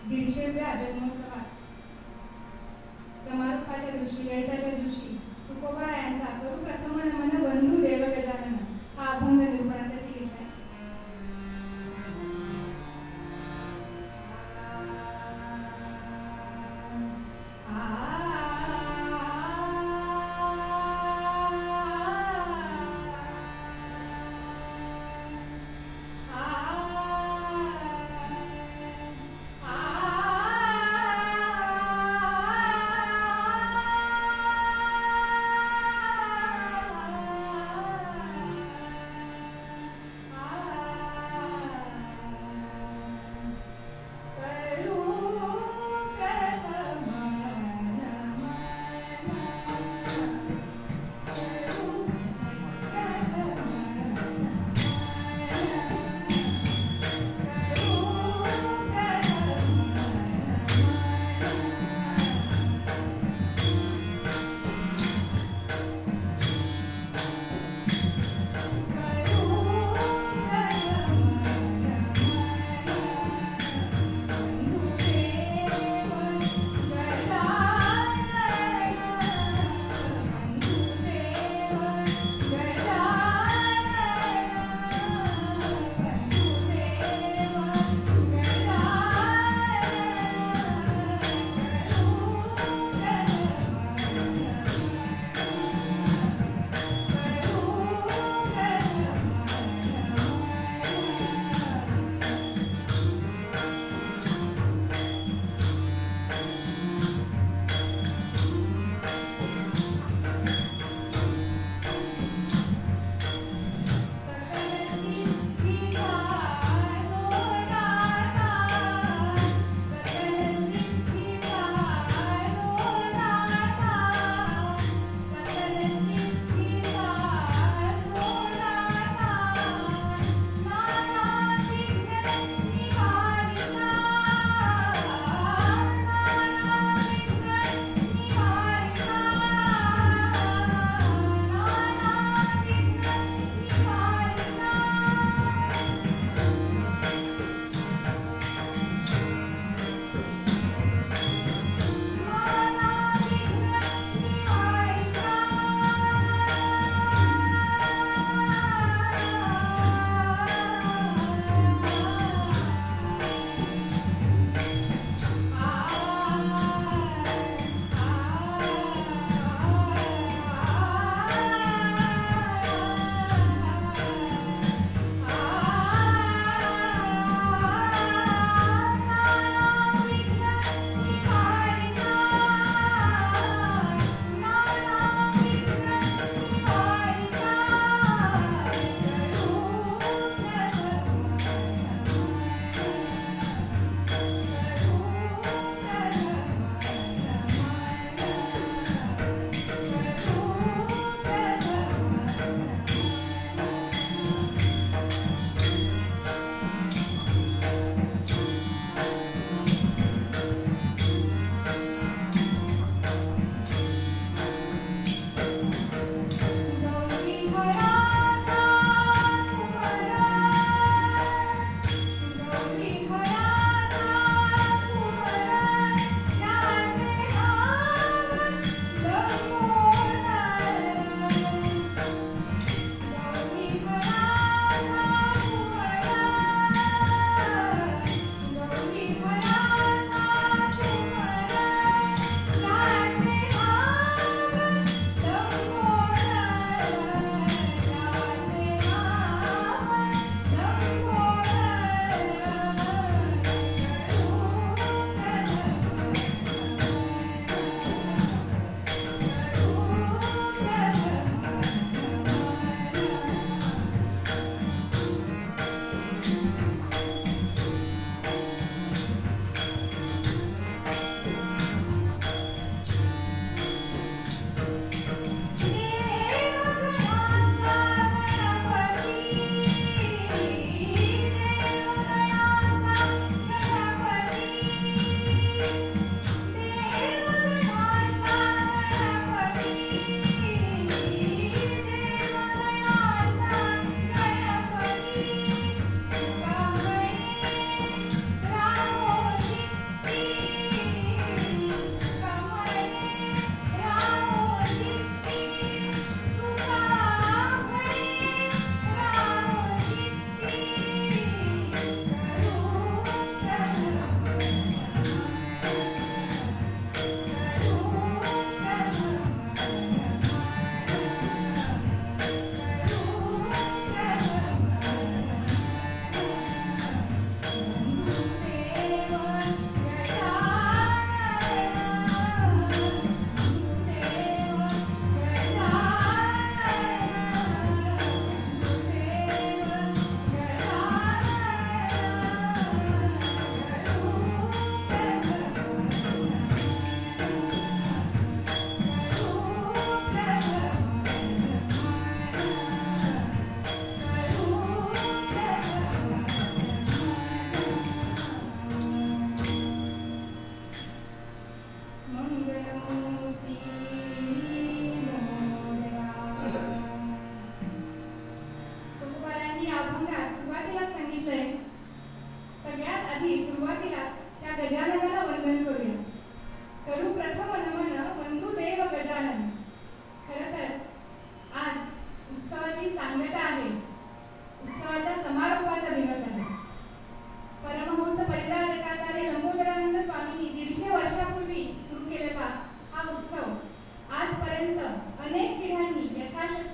150व्या जन्मोत्सवात समारोपाच्या दिवशी, ललिताच्या दिवशी तुकोबारायांचा करू प्रथम नमन बंधू देव गजानन हा अभंग निरूपणासाठी घेतलाय.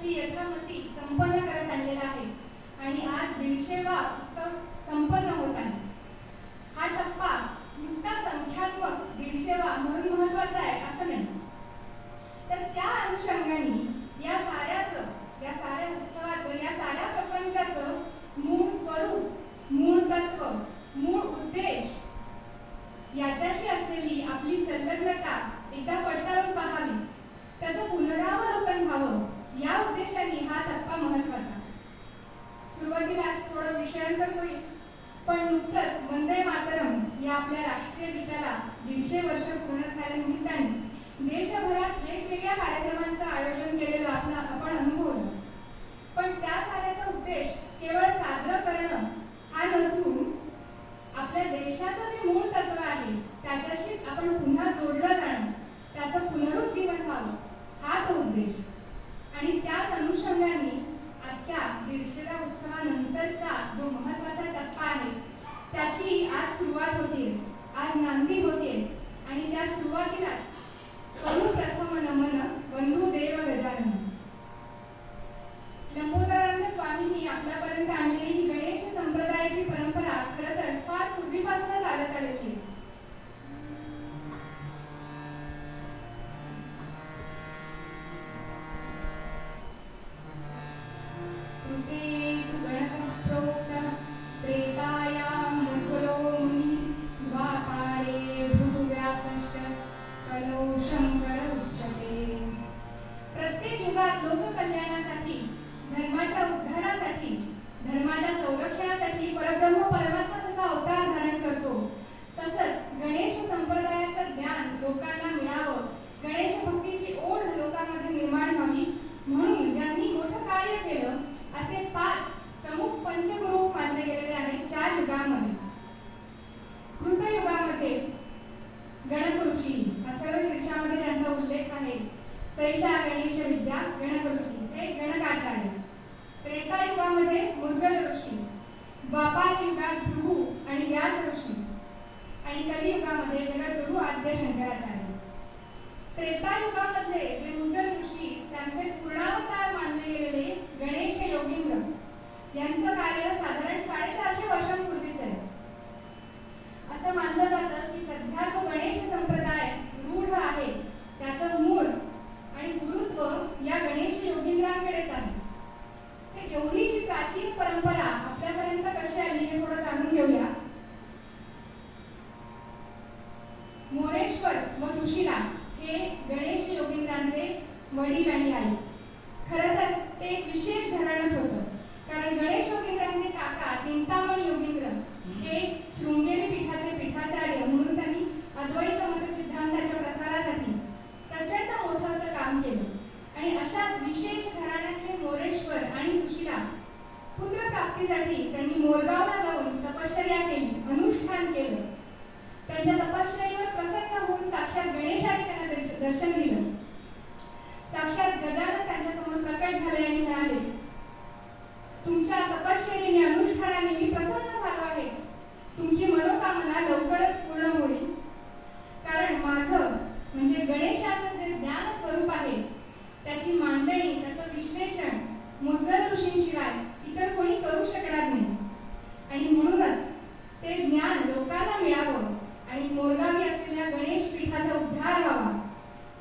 शक्ती यथामती संपन्न करत आणलेला आहे आणि आज 150वा उत्सव संपन्न होत आहे. हा टप्पा नुसता संख्यात्मक 150वा म्हणून महत्वाचा आहे असं नाही, तर त्या अनुषंगाने या साऱ्या उत्सवाचं, या साऱ्या प्रपंचाचं मूळ स्वरूप, मूळ तत्व, मूळ उद्देश याच्याशी असलेली आपली संलग्नता एकदा पडताळून पाहावी, त्याचं पुनरावलोकन व्हावं, या उद्देशाने हा टप्पा महत्वाचा. सुरुवातीलाच थोडं विषयांतर होईल, पण नुकतंच वंदे मातरम या आपल्या राष्ट्रीय गीताला 150 वर्ष पूर्ण झाल्यानिमित्ताने देशभरात वेगवेगळ्या कार्यक्रमांचं आयोजन केलेलं आपण अनुभवलं. पण त्या साऱ्याचा उद्देश केवळ साजरं करणं हा नसून आपल्या देशाचं जे मूळ तत्व आहे त्याच्याशीच आपण पुन्हा जोडलं जाणं, त्याचं पुनरुज्जीवन व्हावं, हा तो उद्देश. आणि त्याच अनुषंगाने आजच्या 150व्या उत्सवानंतरचा जो महत्वाचा टप्पा आहे त्याची आज सुरुवात होते, आज नांदी होते. आणि त्या सुरुवातीलाच करू प्रथम नमन बंधू देव गजानन. लंबोदरानंद स्वामींनी आपल्यापर्यंत आणलेली ही गणेश संप्रदायाची परंपरा खरं तर फार पूर्वीपासून चालत आलेली आहे. प्रत्येक युगात लोककल्याणासाठी, धर्माच्या उद्धारासाठी, धर्माच्या संरक्षणासाठी परब्रह्म परमात्मा जसा अवतार धारण करतो, तसंच गणेश संप्रदायाचं ज्ञान लोकांना मिळावं, गणेश भक्तीची ओढ लोकांमध्ये निर्माण व्हावी म्हणून ज्यांनी मोठं कार्य केलं असे 5 प्रमुख पंचगुरु मानले गेलेले आहेत 4 युगांमध्ये. कृतयुगामध्ये गणकऋषी, अथर्वशीर्षामध्ये ज्यांचा उल्लेख आहे, सैषा गणेश विद्या गणकऋषी, ते गणकाचार्य. त्रेतायुगामध्ये मुद्गल ऋषी, द्वापार युगात भृगु आणि व्यास ऋषी आणि कलियुगामध्ये जगद्गुरु आद्य शंकराचार्य. त्रेतायुगामधले जे मुद्गल ऋषी, त्यांचे पूर्णावतार मानले गेलेले गणेश योगींद्र यांचं कार्य साधारण 450 वर्षांपूर्वीच आहे. असं मानलं जातं की सध्या जो गणेश संप्रदाय रूढ आहे त्याचं मूळ आणि गुरुत्व या गणेश योगींद्रांकडेच आहे. ते एवढी ही प्राचीन परंपरा आपल्यापर्यंत कशी आली हे थोडं जाणून घेऊया. मोरेश्वर व सुशिला हे गणेश योगींद्रांचे वडील आणि आई. खरं तर ते एक विशेष घराणंच होतं, कारण गणेश योगींद्रांचे काका चिंतामणी योगींद्र हे शृंगेरी पीठाचे पीठाचार्य म्हणून त्यांनी अद्वैत मत सिद्धांताच्या प्रसारासाठी प्रचंड मोठं असं काम केलं. आणि अशाच विशेष घराण्यातले मोरेश्वर आणि सुशिला पुत्र प्राप्तीसाठी त्यांनी मोरगावला जाऊन तपश्चर्या केली, अनुष्ठान केलं. त्यांच्या तपश्चर्येवर प्रसन्न होऊन साक्षात गणेशाने त्यांना दर्शन दिलं. साक्षात गजानन त्यांच्यासमोर प्रकट झाले आणि म्हणाले, तुमच्या तपश्चर्येने, अनुष्ठानाने मी प्रसन्न झालो आहे. तुमची मनोकामना लवकरच पूर्ण होईल, कारण माझं म्हणजे गणेशाचं जे ज्ञान स्वरूप आहे त्याची मांडणी, त्याचं विश्लेषण मुद्गल ऋषींशिवाय इतर कोणी करू शकणार नाही. आणि म्हणूनच ते ज्ञान लोकांना मिळावं आणि मोरगावी असलेल्या गणेश पीठाचा उद्धार व्हावा,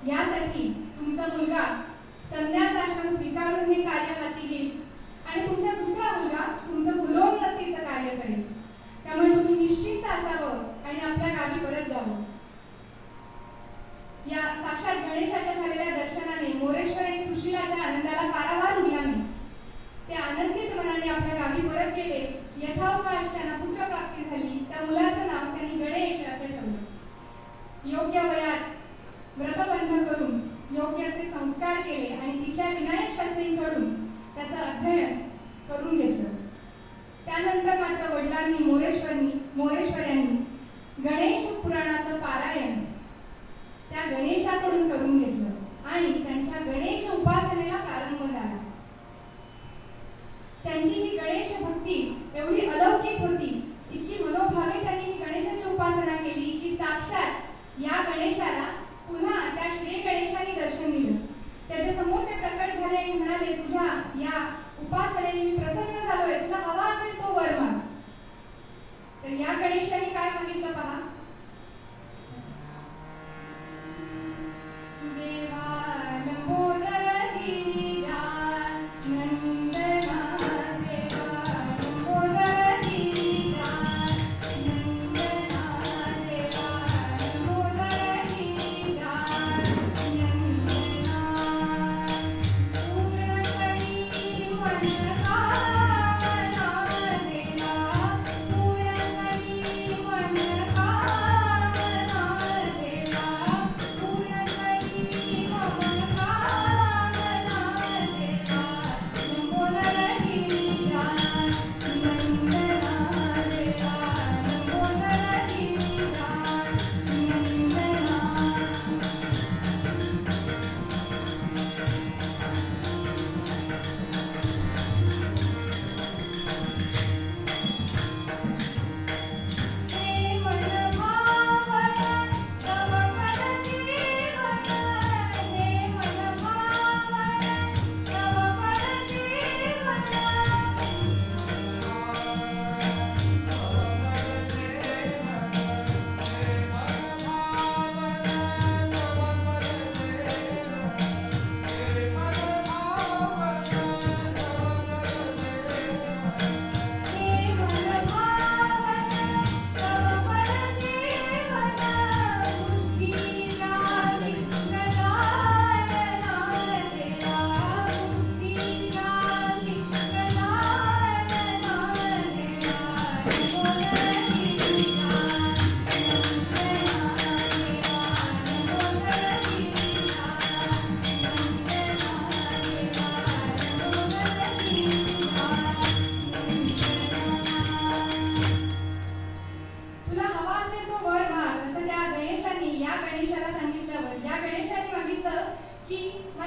यासाठी तुमचा मुलगा संन्यासाश्रम स्वीकारून हे कार्य हाती घेईल आणि तुमचा दुसरा मुलगा तुमचं कुलोन्नतीचं कार्य करेल. त्यामुळे तुम्ही निश्चिंत असावं आणि आपल्या गावी परत जावं. या साक्षात गणेशाच्या झालेल्या दर्शनाने मोरेश्वर आणि सुशिलाच्या आनंदाला पारावार उरला नाही. ते आनंदित मनाने आपल्या गावी परत गेले. यथावकाश त्यांना पुत्र प्राप्ती झाली. त्या मुलाचं नाव त्यांनी गणेश असं ठेवलं. योग्य वयात व्रतबंध करून योग्य असे संस्कार केले आणि तिथल्या विनायक शास्त्रींकडून त्याचं अध्ययन करून घेतलं. त्यानंतर मात्र वडिलांनी मोरेश्वर यांनी गणेश पुराणाचं पारायण त्या गणेशाकडून करून घेतलं आणि त्यांच्या गणेश उपासनेला प्रारंभ झाला. त्यांची ही गणेश भक्ती एवढी अलौकिक होती, इतकी मनोभावे त्यांनी ही गणेशाची उपासना केली की साक्षात या गणेशाला पुन्हा त्या श्री गणेशाने दर्शन दिलं. त्याच्या समोर ते प्रकट झाले आणि म्हणाले, तुझ्या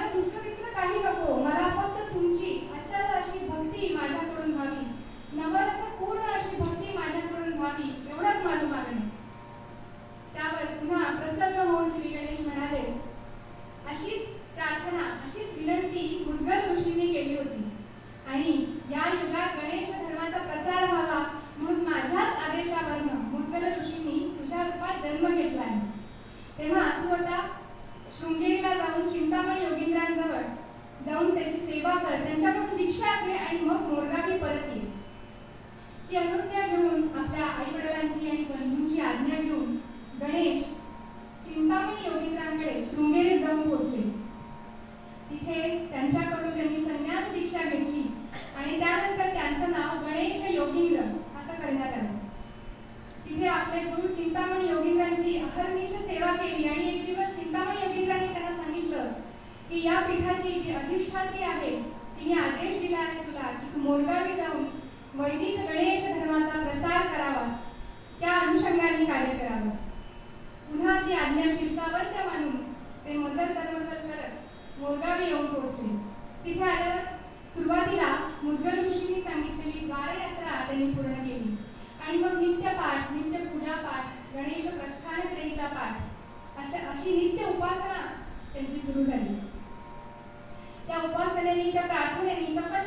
मला दुसरं तिसरं काही नको, मला फक्त तुमची अचल अशी भक्ती माझ्याकडून व्हावी, नवरस पूर्ण अशी भक्ती माझ्याकडून व्हावी, एवढंच माझं मागणं आहे. त्यावर पुन्हा प्रसन्न होऊन श्री गणेश म्हणाले, अशीच प्रार्थना, अशीच विनंती मुद्गल ऋषींनी केली होती आणि या युगात गणेश धर्माचा प्रसार व्हावा म्हणून माझ्याच आदेशावरनं मुद्गल ऋषींनी तुझ्या रूपात जन्म घेतला आहे. तेव्हा तू आता शृंगेरीला जाऊन चिंतामणी योगींद्रांजवळ जाऊन त्यांची सेवा कर, त्यांच्याकडून दीक्षा घे आणि मग मोरगावी परत ये. ती अनुज्ञा घेऊन आपल्या आई वडिलांची आणि बंधूंची आज्ञा घेऊन गणेश चिंतामणी योगींद्रांकडे शृंगेरीत जाऊन पोहोचले. तिथे त्यांच्याकडून त्यांनी संन्यास दीक्षा घेतली आणि त्यानंतर त्यांचं नाव गणेश योगींद्र असं करण्यात आलं. तिथे आपले गुरु चिंतामणी योगींद्रांची अहर्निश सेवा केली आणि एक दिवस चिंतामणी योगींद्रांनी त्यांना सांगितलं की या पीठाची जी अधिष्ठात्री आहे तिने आदेश दिला आहे तुला की तू मोरगावी जाऊन वैदिक गणेश धर्माचा प्रसार करावास, त्या अनुषंगाने कार्य करावास. पुन्हा ती आज्ञा शिरसावंत मानून ते मजल दरमजल करत मोरगावी येऊन पोहोचले. तिथे आल्यावर सुरुवातीला मुद्गल ऋषींनी सांगितलेली द्वारयात्रा त्यांनी पूर्ण केली आणि मग नित्यपाठ, नित्य पूजा पाठ, गणेश प्रस्थान त्रयीचा पाठ अशी नित्य उपासना त्यांची सुरू झाली. त्या उपासनेने, त्या